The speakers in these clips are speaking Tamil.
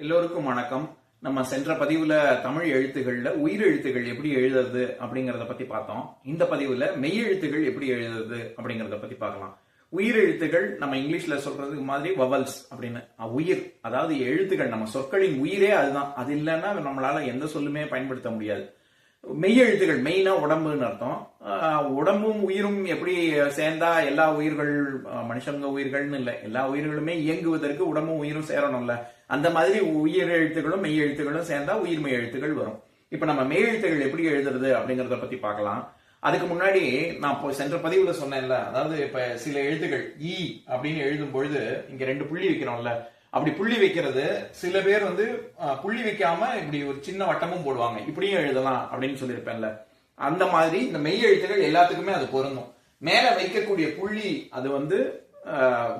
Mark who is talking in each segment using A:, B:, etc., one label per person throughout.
A: எல்லோருக்கும் வணக்கம். நம்ம சென்ற பதிவுல தமிழ் எழுத்துக்கள்ல உயிர் எழுத்துகள் எப்படி எழுதுறது அப்படிங்கறத பத்தி பார்த்தோம். இந்த பதிவுல மெய் எழுத்துகள் எப்படி எழுதுறது அப்படிங்கறத பத்தி பார்க்கலாம். உயிர் எழுத்துகள் நம்ம இங்கிலீஷ்ல சொல்றது மாதிரி வவல்ஸ் அப்படின்னு உயிர், அதாவது எழுத்துக்கள், நம்ம சொற்களின் உயிரே அதுதான். அது இல்லைன்னா நம்மளால எந்த சொல்லுமே பயன்படுத்த முடியாது. மெய் எழுத்துகள், மெயினா உடம்புன்னு அர்த்தம். உடம்பும் உயிரும் எப்படி சேர்ந்தா எல்லா உயிர்கள், மனுஷங்க உயிர்கள்னு இல்லை, எல்லா உயிர்களுமே இயங்குவதற்கு உடம்பும் உயிரும் சேரணும்ல. அந்த மாதிரி உயிர் எழுத்துகளும் மெய் எழுத்துகளும் சேர்ந்தா உயிர் மெய் எழுத்துகள் வரும். இப்ப நம்ம மெய் எழுத்துகள் எப்படி எழுதுறது அப்படிங்கறத பத்தி பார்க்கலாம். அதுக்கு முன்னாடி நான் சென்ற பதிவுல சொன்னேன்ல, அதாவது இப்ப சில எழுத்துக்கள் ஈ அப்படின்னு எழுதும் பொழுது இங்க 2 புள்ளி வைக்கிறோம்ல, அப்படி புள்ளி வைக்கிறது சில பேர் புள்ளி வைக்காம இப்படி ஒரு சின்ன வட்டமும் போடுவாங்க, இப்படியும் எழுதலாம் அப்படின்னு சொல்லியிருப்பேன்ல. அந்த மாதிரி இந்த மெய் எழுத்துக்கள் எல்லாத்துக்குமே அது பொருந்தும். மேல வைக்கக்கூடிய புள்ளி அது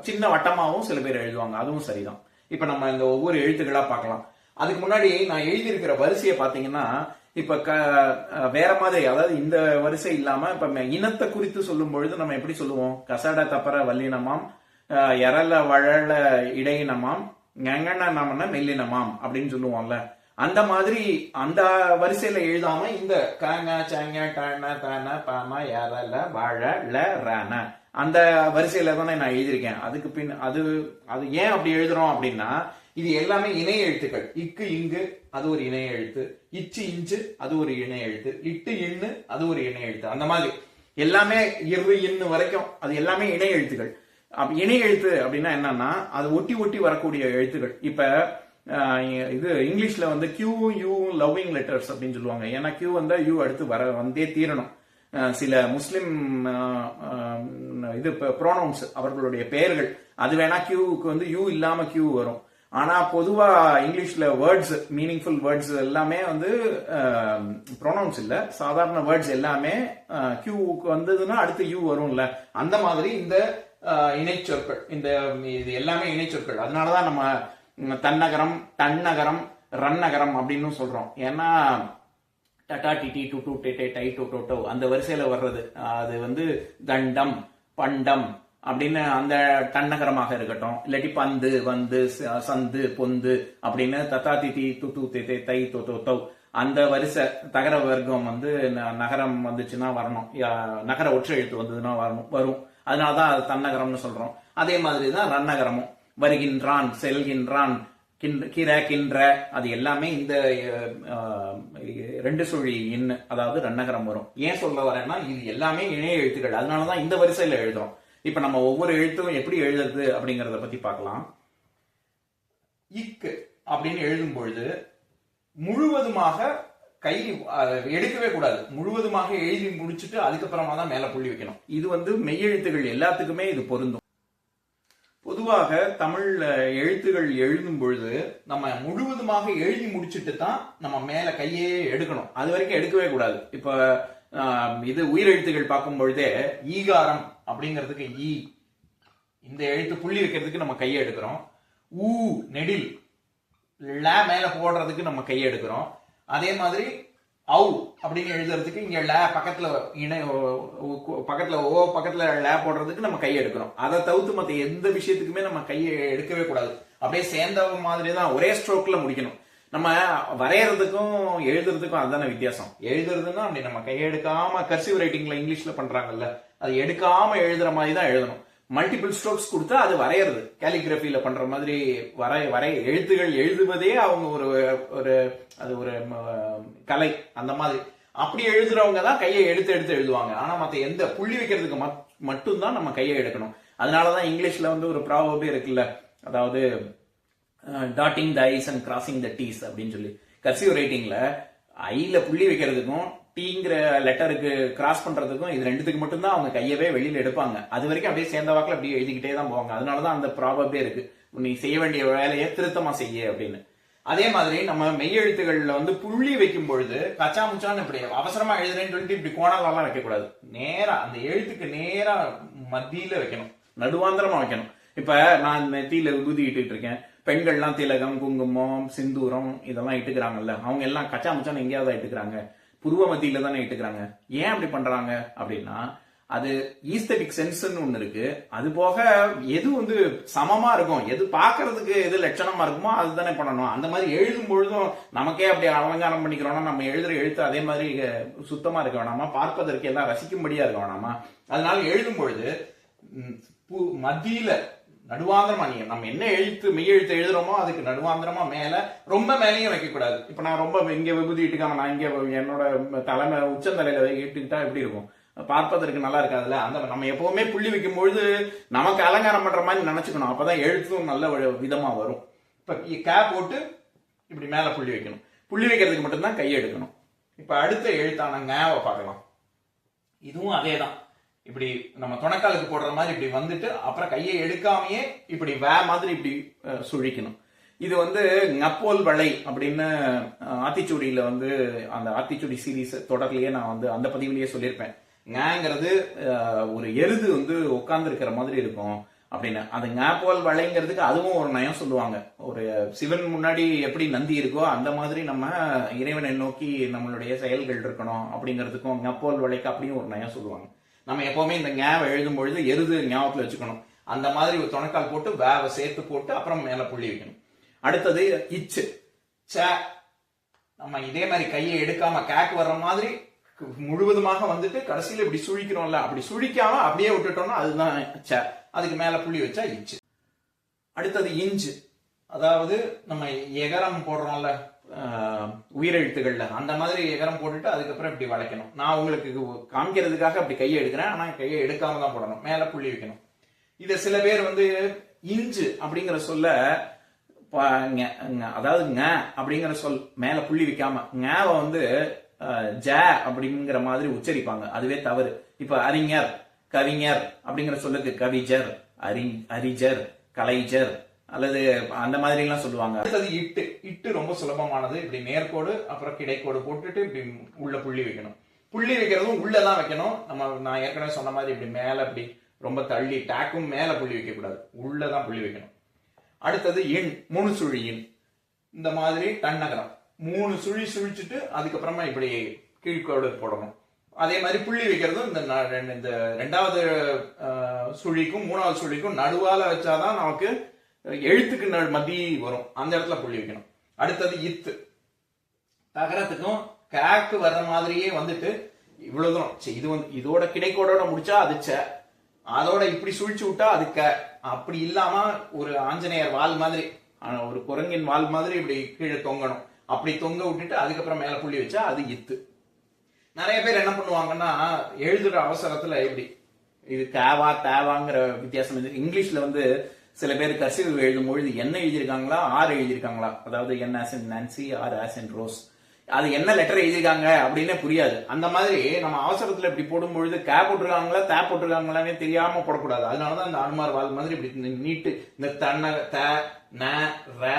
A: சின்ன வட்டமாவும் சில பேர் எழுதுவாங்க, அதுவும் சரிதான். இப்ப நம்ம இந்த ஒவ்வொரு எழுத்துக்களா பார்க்கலாம். அதுக்கு முன்னாடி நான் எழுதியிருக்கிற வரிசையை பாத்தீங்கன்னா இப்ப வேற மாதிரி, அதாவது இந்த வரிசை இல்லாம இப்ப இனத்தை குறித்து சொல்லும் பொழுது நம்ம எப்படி சொல்லுவோம்? கசட தப்பர வல்லினமாம், எரல வழல இடையினமாம், ஞங்கன நமன மெல்லினமாம் அப்படின்னு சொல்லுவோம்ல. அந்த மாதிரி அந்த வரிசையில எழுதாம இந்த கங்க சங்க டன தன பம எரல வழ ல ரன அந்த வரிசையில தானே நான் எழுதியிருக்கேன். அதுக்கு பின் அது ஏன் அப்படி எழுதுறோம் அப்படின்னா, இது எல்லாமே இணைய எழுத்துக்கள். இக்கு இங்கு அது ஒரு இணைய எழுத்து, இச்சு இஞ்சு அது ஒரு இணைய எழுத்து, இட்டு இன்னு அது ஒரு இணைய எழுத்து. அந்த மாதிரி எல்லாமே இரு இன்னு வரைக்கும் அது எல்லாமே இணைய எழுத்துக்கள். இணைய எழுத்து அப்படின்னா என்னன்னா, அது ஒட்டி ஒட்டி வரக்கூடிய எழுத்துக்கள். இப்ப இது இங்கிலீஷ்ல கியூ யூ லவ்விங் லெட்டர்ஸ் அப்படின்னு சொல்லுவாங்க. ஏன்னா கியூ யூ அடுத்து வந்தே தீரணும். சில முஸ்லிம் ப்ரோனவுன்ஸ், அவர்களுடைய பெயர்கள், அது வேணா கியூவுக்கு யூ இல்லாம கியூ வரும். ஆனா பொதுவா இங்கிலீஷ்ல வேர்ட்ஸ், மீனிங்ஃபுல் வேர்ட்ஸ் எல்லாமே ப்ரோனவுன்ஸ் இல்ல, சாதாரண வேர்ட்ஸ் எல்லாமே கியூவுக்கு வந்ததுன்னா அடுத்து யூ வரும்ல. அந்த மாதிரி இந்த இணைச்சொற்கள், இது எல்லாமே இணைச்சொற்கள். அதனாலதான் நம்ம தன்னகரம், தன்னகரம், ரன்னகரம் அப்படின்னு சொல்றோம். ஏன்னா டட்டா டிடி டு டு டே டை டு டோ அந்த வரிசையில வர்றது அது தண்டம் பண்டம் அப்படின்னு அந்த தன்னகரமாக இருக்கட்டும், இல்லாட்டி பந்து வந்து சந்து பொந்து அப்படின்னு தத்தா திதி து து தே தை தோ தோ தௌ அந்த வரிசை தகர வர்க்கம் நகரம் வந்துச்சுன்னா வரணும், நகர ஒற்றை எழுத்து வந்ததுன்னா வரும். அதனாலதான் அது தன்னகரம்னு சொல்றோம். அதே மாதிரிதான் ரன்னகரமும், வருகின்றான், செல்கின்றான், கிர கின்ற அது எல்லாமே இந்த 2 சுழி இன்னு, அதாவது ரன்னகரம் வரும். ஏன் சொல்ல வரேன்னா, இது எல்லாமே இணைய எழுத்துக்கள். அதனாலதான் இந்த வரிசையில எழுதுறோம். இப்ப நம்ம ஒவ்வொரு எழுத்தும் எப்படி எழுதுறது அப்படிங்கறத பத்தி பார்க்கலாம். இக்கு அப்படின்னு எழுதும் பொழுது முழுவதுமாக கை எடுக்கவே கூடாது. முழுவதுமாக எழுதி முடிச்சுட்டு அதுக்கப்புறமா தான் மேல புள்ளி வைக்கணும். இது மெய்யெழுத்துகள் எல்லாத்துக்குமே இது பொருந்தும். பொதுவாக தமிழ் எழுத்துகள் எழுதும் பொழுது நம்ம முழுவதுமாக எழுதி முடிச்சுட்டு தான் நம்ம மேல கையே எடுக்கணும். அது வரைக்கும் எடுக்கவே கூடாது. இப்ப இது உயிரெழுத்துகள் பார்க்கும் பொழுதே ஈகாரம் அப்படிங்கிறதுக்கு ஈ, இந்த எழுத்து புள்ளி வைக்கிறதுக்கு நம்ம கையை எடுக்கிறோம். ஊ நெடில், ல மேல போடுறதுக்கு நம்ம கையை எடுக்கிறோம். அதே மாதிரி ஔ அப்படின்னு எழுதுறதுக்கு இங்க ல பக்கத்துல பக்கத்துல ஓ பக்கத்துல ல போடுறதுக்கு நம்ம கையை எடுக்கிறோம். அதை தவிர்த்து மத்த எந்த விஷயத்துக்குமே நம்ம கையை எடுக்கவே கூடாது. அப்படியே சேர்ந்த மாதிரி தான் ஒரே ஸ்ட்ரோக்ல முடிக்கணும். நம்ம வரையறதுக்கும் எழுதுறதுக்கும் அதுதானே வித்தியாசம். எழுதுறதுன்னா அப்படி நம்ம கையை எடுக்காம, கர்சிவ் ரைட்டிங்ல இங்கிலீஷ்ல பண்றாங்கல்ல, அது எடுக்காம எழுதுற மாதிரி தான் எழுதணும். மல்டிபிள் ஸ்ட்ரோக்ஸ் கொடுத்தா அது வரையறது, கேலிகிராஃபில பண்ற மாதிரி வரைய எழுத்துகள் எழுதுவதே அவங்க அது ஒரு கலை. அந்த மாதிரி அப்படி எழுதுறவங்க தான் கையை எடுத்து எடுத்து எழுதுவாங்க. ஆனா மத்த எந்த புள்ளி வைக்கிறதுக்கு மட்டும்தான் நம்ம கையை எடுக்கணும். அதனாலதான் இங்கிலீஷ்ல ஒரு ப்ராவர்பே இருக்குல்ல, அதாவது dotting the i's and crossing the t's அப்படின்னு சொல்லி. கர்சிவ் ரைட்டிங்ல ஐல புள்ளி வைக்கிறதுக்கும் டீங்கிற லெட்டருக்கு கிராஸ் பண்றதுக்கும் இது 2த்துக்கு மட்டும்தான் அவங்க கையவே வெளியில எடுப்பாங்க. அது வரைக்கும் அப்படியே சேர்ந்த வாக்கில் அப்படியே எழுதிக்கிட்டே தான் போவாங்க. அதனாலதான் அந்த ப்ராபர்பே இருக்கு, நீ செய்ய வேண்டிய வேலையை திருத்தமா செய்ய அப்படின்னு. அதே மாதிரி நம்ம மெய்யெழுத்துகள்ல புள்ளி வைக்கும் பொழுது கச்சா முச்சான்னு இப்படி அவசரமா எழுதுறேன்னு சொல்லிட்டு இப்படி கோணாலாம் வைக்க கூடாது. நேரா அந்த எழுத்துக்கு நேரா மத்தியில வைக்கணும், நடுவாந்திரமா வைக்கணும். இப்ப நான் நெத்தியில விபூதி இட்டுட்டு இருக்கேன், பெண்கள்லாம் திலகம், குங்குமம், சிந்தூரம் இதெல்லாம் இட்டுக்கிறாங்கல்ல, அவங்க எல்லாம் கச்சா முச்சான்னு எங்கேயாவது இட்டுக்கிறாங்க, புருவ மத்தியில தானே இட்டுக்கிறாங்க. ஏன் அப்படி பண்றாங்க அப்படின்னா, அது ஈஸ்தட்டிக் சென்ஸ்ன்னு ஒண்ணு இருக்கு. அது போக எது வந்து சமமா இருக்கும், எது பாக்குறதுக்கு எது லட்சணமா இருக்குமோ அதுதானே பண்ணணும். அந்த மாதிரி எழுதும் பொழுதும் நமக்கே அப்படி அலங்காரம் பண்ணிக்கிறோம்னா நம்ம எழுதுற எழுத்து அதே மாதிரி சுத்தமா இருக்க வேணாமா, பார்ப்பதற்கு எல்லாம் ரசிக்கும்படியா இருக்க வேணாமா. அதனால எழுதும் பொழுது மத்தியில நடுவாந்திரமா நீங்க நம்ம என்ன எழுத்து மெய் எழுத்து எழுதுறோமோ அதுக்கு நடுவாந்திரமா மேல ரொம்ப மேலேயும் வைக்க கூடாது. இப்ப நான் ரொம்ப இங்க விபூதி இட்டுக்காம நான் இங்க என்னோட தலைமை உச்சந்தலையில இட்டுக்கிட்டா எப்படி இருக்கும், பார்ப்பதற்கு நல்லா இருக்காதுல்ல. அந்த நம்ம எப்பவுமே புள்ளி வைக்கும் பொழுது நமக்கு அலங்காரம் பண்ற மாதிரி நினைச்சுக்கணும். அப்பதான் எழுத்தும் நல்ல விதமா வரும். இப்ப கே போட்டு இப்படி மேல புள்ளி வைக்கணும். புள்ளி வைக்கிறதுக்கு மட்டும்தான் கையை எடுக்கணும். இப்ப அடுத்த எழுத்தான ஞாவை பார்க்கலாம். இதுவும் அதேதான். இப்படி நம்ம துணைக்காலுக்கு போடுற மாதிரி இப்படி வந்துட்டு அப்புறம் கையை எடுக்காமையே இப்படி மாதிரி இப்படி சுழிக்கணும். இது வந்து ngப்போல் வளை அப்படின்னு ஆத்திச்சூடியில வந்து அந்த ஆத்திச்சூடி சீரீஸ் தொடர்லயே நான் வந்து அந்த பதிவுலயே சொல்லியிருப்பேன். ங்கிறது ஒரு எருது வந்து உட்கார்ந்து இருக்கிற மாதிரி இருக்கும் அப்படின்னு. அது ngப்போல் வளைங்கிறதுக்கு அதுவும் ஒரு நயம் சொல்லுவாங்க. ஒரு சிவன் முன்னாடி எப்படி நந்தி இருக்கோ அந்த மாதிரி நம்ம இறைவனை நோக்கி நம்மளுடைய செயல்கள் இருக்கணும் அப்படிங்கிறதுக்கும் ngப்போல் வளைக்கு அப்படியும் ஒரு நயம் சொல்லுவாங்க. நம்ம எப்பவுமே இந்த ஞாவை எழுதும் பொழுது எருது ஞாபகத்துல வச்சுக்கணும். அந்த மாதிரி ஒரு துணைக்கால் போட்டு வேவை சேர்த்து போட்டு அப்புறம் மேல புள்ளி வைக்கணும். அடுத்தது இச்சு ச. நம்ம இதே மாதிரி கையை எடுக்காம கேக்கு வர்ற மாதிரி முழுவதுமாக வந்துட்டு கடைசியில இப்படி சுழிக்கிறோம்ல, அப்படி சுழிக்காம அப்படியே விட்டுட்டோம்னா அதுதான் ச. அதுக்கு மேல புள்ளி வச்சா இச்சு. அடுத்தது இஞ்சு. அதாவது நம்ம எகரம் போடுறோம்ல உயிரெழுத்துகள்ல, அந்த மாதிரி எகரம் போட்டுட்டு அதுக்கப்புறம் இப்படி வளைக்கணும். நான் உங்களுக்கு காமிக்கிறதுக்காக அப்படி கையை எடுக்கிறேன், ஆனா கையை எடுக்காம தான் போடணும். மேல புள்ளி வைக்கணும். இத சில பேர் வந்து இஞ்சு அப்படிங்கிற சொல்ல அதாவது ங அப்படிங்கிற சொல் மேல புள்ளி வைக்காம ஞாவை வந்து ஜ அப்படிங்கிற மாதிரி உச்சரிப்பாங்க. அதுவே தவறு. இப்ப அறிஞர் கவிஞர் அப்படிங்கிற சொல்லுக்கு கவிஞர், அரிஜர், கலைஞர் அல்லது அந்த மாதிரி எல்லாம் சொல்லுவாங்க. அடுத்தது இட்டு. இட்டு ரொம்ப சுலபமானது. இப்படி நேர்கோடு அப்புறம் கிடைக்கோடு போட்டுட்டு இப்படி உள்ள புள்ளி வைக்கணும். புள்ளி வைக்கிறதும் உள்ளதான் வைக்கணும். நான் ஏற்கனவே சொன்ன மாதிரி இப்படி மேல இப்படி ரொம்ப தள்ளி டேக்கும் மேல புள்ளி வைக்க கூடாது, உள்ளதான் புள்ளி வைக்கணும். அடுத்தது எண், 3 சுழி எண். இந்த மாதிரி தன்னகரம் 3 சுழி சுழிச்சுட்டு அதுக்கப்புறமா இப்படி கீழ்கோடு போடணும். அதே மாதிரி புள்ளி வைக்கிறதும் இந்த 2வது சுழிக்கும் 3வது சுழிக்கும் நடுவால வச்சாதான் நமக்கு எழுத்துக்கு மத்தி வரும். அந்த இடத்துல புள்ளி வைக்கணும். அடுத்தது இத்து. தகரத்துக்கும் கேக்கு வர்ற மாதிரியே வந்துட்டு இவ்வளவு தூரம் இது வந்து இதோட கிடைக்கோட முடிச்சா அது ச, அதோட இப்படி சுழிச்சு விட்டா அது க. அப்படி இல்லாம ஒரு ஆஞ்சநேயர் வால் மாதிரி, ஒரு குரங்கின் வால் மாதிரி இப்படி கீழே தொங்கணும். அப்படி தொங்க விட்டுட்டு அதுக்கப்புறம் மேல புள்ளி வச்சா அது இத்து. நிறைய பேர் என்ன பண்ணுவாங்கன்னா எழுதுற அவசரத்துல இப்படி இது தேவா தேவாங்கிற வித்தியாசம். இங்கிலீஷ்ல வந்து சில பேர் கர்சிவ் எழுதும் பொழுது என்ன எழுதியிருக்காங்களா ஆர் எழுதியிருக்காங்களா, அதாவது N as in Nancy, or as in rose, அது என்ன லெட்டர் எழுதியிருக்காங்க அப்படின்னே புரியாது. அந்த மாதிரி நம்ம அவசரத்துல இப்படி போடும் பொழுது கே போட்டிருக்காங்களா தே போட்டிருக்காங்களானே தெரியாம போடக்கூடாது. அதனாலதான் இந்த ஆன்மார் வால் மாதிரி இப்படி நீட்டு இந்த தன்ன த ந ர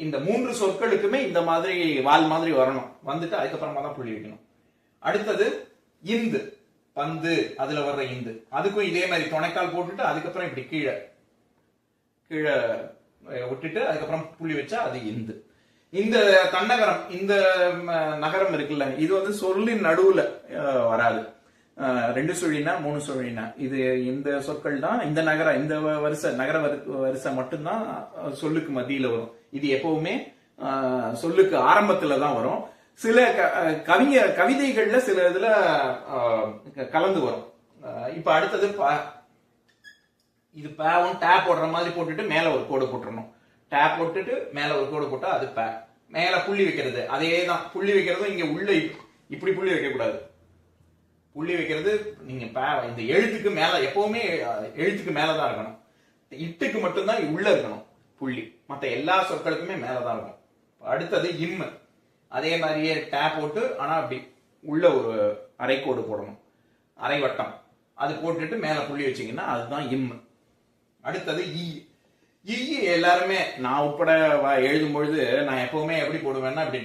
A: இந்த 3 சொற்களுக்குமே இந்த மாதிரி வால் மாதிரி வரணும். வந்துட்டு அதுக்கப்புறமா தான் புள்ளி வைக்கணும். அடுத்தது இந்து, பந்து, அதுல வர்ற இந்து. அதுக்கும் இதே மாதிரி துணைக்கால் போட்டுட்டு அதுக்கப்புறம் இப்படி கீழே கீழே விட்டுட்டு அதுக்கப்புறம் புள்ளி வச்சா அது இந்து. இந்த தன்னகரம், இந்த நகரம் இருக்குல்ல, இது வந்து சொல்லின் நடுவுல வராது. 2 சுழினா 3 சுழினா இது இந்த சொற்கள் தான். இந்த நகரம், இந்த வரிசை நகர வரிசை மட்டும்தான் சொல்லுக்கு மத்தியில வரும். இது எப்பவுமே சொல்லுக்கு ஆரம்பத்துல தான் வரும். சில கவிதைகள்ல சில இதுல கலந்து வரும். இப்ப அடுத்தது இது பேவும் டேப் போடுற மாதிரி போட்டுட்டு மேல ஒரு கோடு போட்டுறணும். டேப் போட்டுட்டு மேல ஒரு கோடு போட்டா அது பே. மேல புள்ளி வைக்கிறது அதேதான். புள்ளி வைக்கிறதும் இங்க உள்ள இப்படி புள்ளி வைக்க கூடாது. புள்ளி வைக்கிறது நீங்க இந்த எழுத்துக்கு மேல, எப்பவுமே எழுத்துக்கு மேலதான் இருக்கணும். இட்டுக்கு மட்டும்தான் உள்ள இருக்கணும் புள்ளி, மத்த எல்லா சொற்களுக்குமே மேலதான் இருக்கும். அடுத்தது இம்மு. அதே மாதிரியே டேப் போட்டு ஆனா அப்படி உள்ள ஒரு அரைக்கோடு போடணும், அரை வட்டம். அது போட்டுட்டு மேல புள்ளி வச்சீங்கன்னா அதுதான் இம்மு. அடுத்தது இ. எல்லாருமே நான் உட்பட எழுதும் பொழுது நான் எப்பவுமே எப்படி போடுவேன்னா இப்படி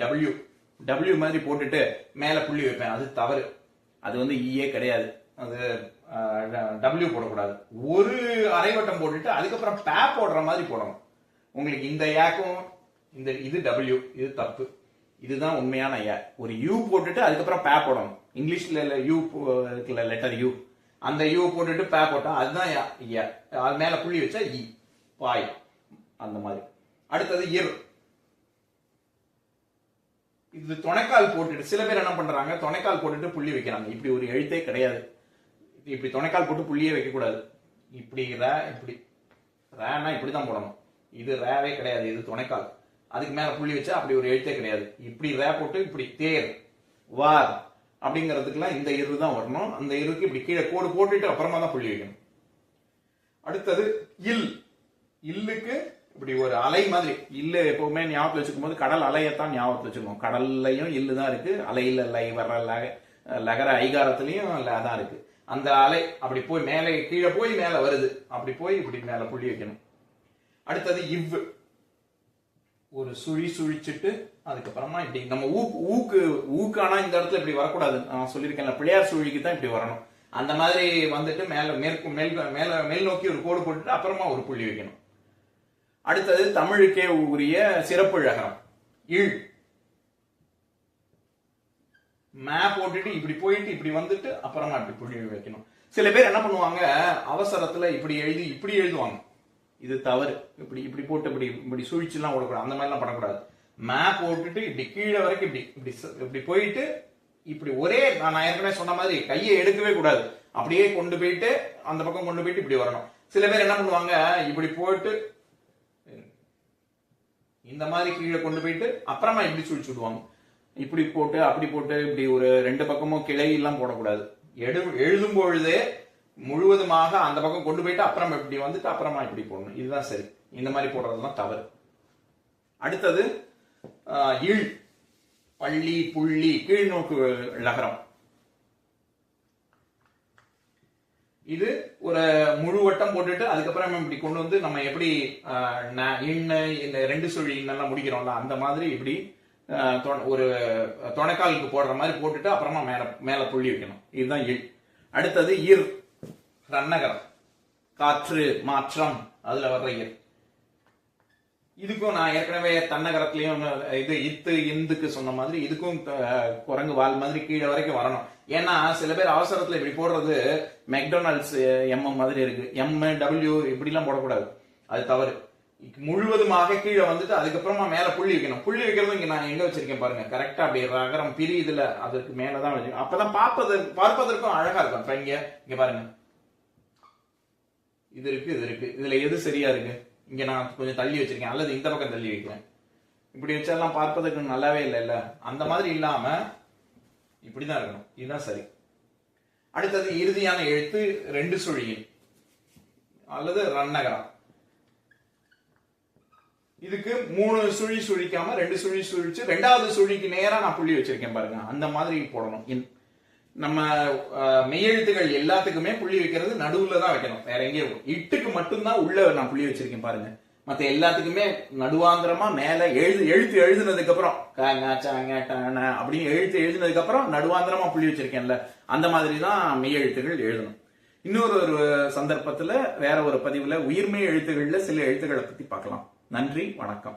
A: டபிள்யூ மாதிரி போட்டுட்டு மேல புள்ளி வைப்பேன். அது தவறு. அது வந்து ஈயே கிடையாது. அது டபிள்யூ போடக்கூடாது. ஒரு அரைவட்டம் போட்டுட்டு அதுக்கப்புறம் பே போடுற மாதிரி போடணும். உங்களுக்கு இந்த ஏக்கும் இது டபிள்யூ, இது தப்பு. இதுதான் உண்மையான ஏ. ஒரு யூ போட்டுட்டு அதுக்கப்புறம் பே போடணும். இங்கிலீஷ்ல யூ இருக்குல்ல, லெட்டர் யூ, அந்த யூ போட்டுட்டு பே போட்டா அதுதான் அது மேல புள்ளி வச்சா இ, பாய். அந்த மாதிரி. அடுத்தது இர். இது துணைக்கால் போட்டுட்டு சில பேர் என்ன பண்றாங்க, துணைக்கால் போட்டுட்டு புள்ளி வைக்கிறாங்க. இப்படி ஒரு எழுத்தே கிடையாது. இப்படி துணைக்கால் போட்டு புள்ளியே வைக்க கூடாது. இப்படி இப்படி ரேனா இப்படிதான் போடணும். இது ரேவே கிடையாது, இது துணைக்கால். அதுக்கு மேல புள்ளி வச்சா அப்படி ஒரு எழுத்தே கிடையாது. இப்படி ரே போட்டு இப்படி தேர் வார் அப்படிங்கிறதுக்குலாம் இந்த இரு தான் வரணும். அந்த இருக்கு இப்படி கீழே கோடு போட்டுட்டு அப்புறமா தான் புள்ளி வைக்கணும். அடுத்தது இல். இல்லுக்கு இப்படி ஒரு அலை மாதிரி. இல்லு எப்பவுமே ஞாபகத்தில் வச்சுக்கும் போது கடல் அலையத்தான் ஞாபகத்தில் வச்சுக்கணும். கடல்லையும் இல்லு தான் இருக்கு, அலையில லை வர்ற லகர ஐகாரத்திலையும் தான் இருக்கு. அந்த அலை அப்படி போய் மேலே கீழே போய் மேல வருது, அப்படி போய் இப்படி மேல புள்ளி வைக்கணும். அடுத்தது இவ். ஒரு சுழிச்சுட்டு அதுக்கப்புறமா இப்படி நம்ம ஊக்கானா இந்த இடத்துல இப்படி வரக்கூடாது. நான் சொல்லியிருக்கேன், பிள்ளையார் சுழிக்கு தான் இப்படி வரணும். அந்த மாதிரி வந்துட்டு மேல் நோக்கி ஒரு கோடு போட்டுட்டு அப்புறமா ஒரு புள்ளி வைக்கணும். அடுத்தது தமிழுக்கே உரிய சிறப்பு ழகரம் இழ். மே போட்டுட்டு இப்படி போயிட்டு இப்படி வந்துட்டு அப்புறமா இப்படி புள்ளி வைக்கணும். சில பேர் என்ன பண்ணுவாங்க, அவசரத்துல இப்படி எழுதி இப்படி எழுதுவாங்க. இது தவறு. இப்படி இப்படி போட்டு இப்படி இப்படி சுழிச்சுலாம் விடக்கூடாது. அந்த மாதிரிலாம் பண்ணக்கூடாது. மே போட்டுட்டு இப்படி கீழே வரைக்கும் இப்படி இப்படி இப்படி போயிட்டு இப்படி ஒரே நான் ஏற்கனவே சொன்ன மாதிரி கையை எடுக்கவே கூடாது. அப்படியே கொண்டு போயிட்டு அந்த பக்கம் கொண்டு போயிட்டு இப்படி வரணும். சில பேர் என்ன பண்ணுவாங்க, இப்படி போட்டு இந்த மாதிரி கீழே கொண்டு போயிட்டு அப்புறமா இப்படி சுழிச்சு விடுவாங்க. இப்படி போட்டு அப்படி போட்டு இப்படி ஒரு ரெண்டு பக்கமும் கிளை எல்லாம் போடக்கூடாது. எழுதும் பொழுதே முழுவதுமாக அந்த பக்கம் கொண்டு போயிட்டு அப்புறம் இப்படி வந்துட்டு அப்புறமா இப்படி போடணும். இதுதான் சரி. இந்த மாதிரி போடுறதுலாம் தவறு. அடுத்தது இழ். பள்ளி புள்ளி கீழ்நோக்கு ழகரம். இது ஒரு முழு வட்டம் போட்டுட்டு அதுக்கப்புறம் இப்படி கொண்டு வந்து நம்ம எப்படி இந்த ரெண்டு சுழி இன்னெல்லாம் முடிக்கிறோம்ல அந்த மாதிரி இப்படி ஒரு துணைக்காலுக்கு போடுற மாதிரி போட்டுட்டு அப்புறமா மேல புள்ளி வைக்கணும். இதுதான் இழ். அடுத்தது இர். ரன்னகரம். காற்று மாற்றம் அதுல வர்ற இர். இதுக்கும் நான் ஏற்கனவே தன்னகரத்திலையும் இது இத்து இந்துக்கு சொன்ன மாதிரி இதுக்கும் குரங்கு வால் மாதிரி கீழே வரைக்கும் வரணும். ஏன்னா சில பேர் அவசரத்துல இப்படி போடுறது மெக்டொனால்ட்ஸ் எம் மாதிரி இருக்கு. எம் டபிள்யூ இப்படி எல்லாம் போடக்கூடாது, அது தவறு. முழுவதுமாக கீழே வந்துட்டு அதுக்கப்புறமா மேல புள்ளி வைக்கணும். புள்ளி வைக்கிறதும் இங்க நான் எங்க வச்சிருக்கேன் பாருங்க, கரெக்டா அப்படி ரகரம் பிரி இதுல அதுக்கு மேலதான் வச்சிருக்கேன். அப்பதான் பார்ப்பதற்கும் அழகா இருக்கும். இப்ப இங்க பாருங்க, இது இருக்கு இது இருக்கு, இதுல எது சரியா இருக்கு? இங்க நான் கொஞ்சம் தள்ளி வச்சிருக்கேன், அல்லது இந்த பக்கம் தள்ளி வைக்கிறேன். இப்படி வச்செல்லாம் பார்ப்பதற்கு நல்லாவே இல்ல. அந்த மாதிரி இல்லாம இப்படிதான் இருக்கணும். இதுதான் சரி. அடுத்தது இறுதியான எழுத்து ரெண்டு சுழியின் அல்லது ரன்னகரம். இதுக்கு 3 சுழி சுழிக்காம 2 சுழி சுழிச்சு ரெண்டாவது சுழிக்கு நேரா நான் புள்ளி வச்சிருக்கேன் பாருங்க. அந்த மாதிரி போடணும். நம்ம மெய்யெழுத்துகள் எல்லாத்துக்குமே புள்ளி வைக்கிறது நடுவுல தான் வைக்கணும், வேற எங்கேயும். இட்டுக்கு மட்டும்தான் உள்ள நான் புள்ளி வச்சிருக்கேன் பாருங்க. மத்த எல்லாத்துக்குமே நடுவாந்திரமா மேல எழுத்து எழுதுனதுக்கு அப்புறம் அப்படின்னு எழுத்து எழுதுனதுக்கு அப்புறம் நடுவாந்திரமா புள்ளி வச்சிருக்கேன்ல, அந்த மாதிரி தான் மெய்யெழுத்துகள் எழுதணும். இன்னொரு சந்தர்ப்பத்துல வேற ஒரு பதிவுல உயிர்மெய் எழுத்துக்கள்ல சில எழுத்துக்களை பத்தி பார்க்கலாம். நன்றி, வணக்கம்.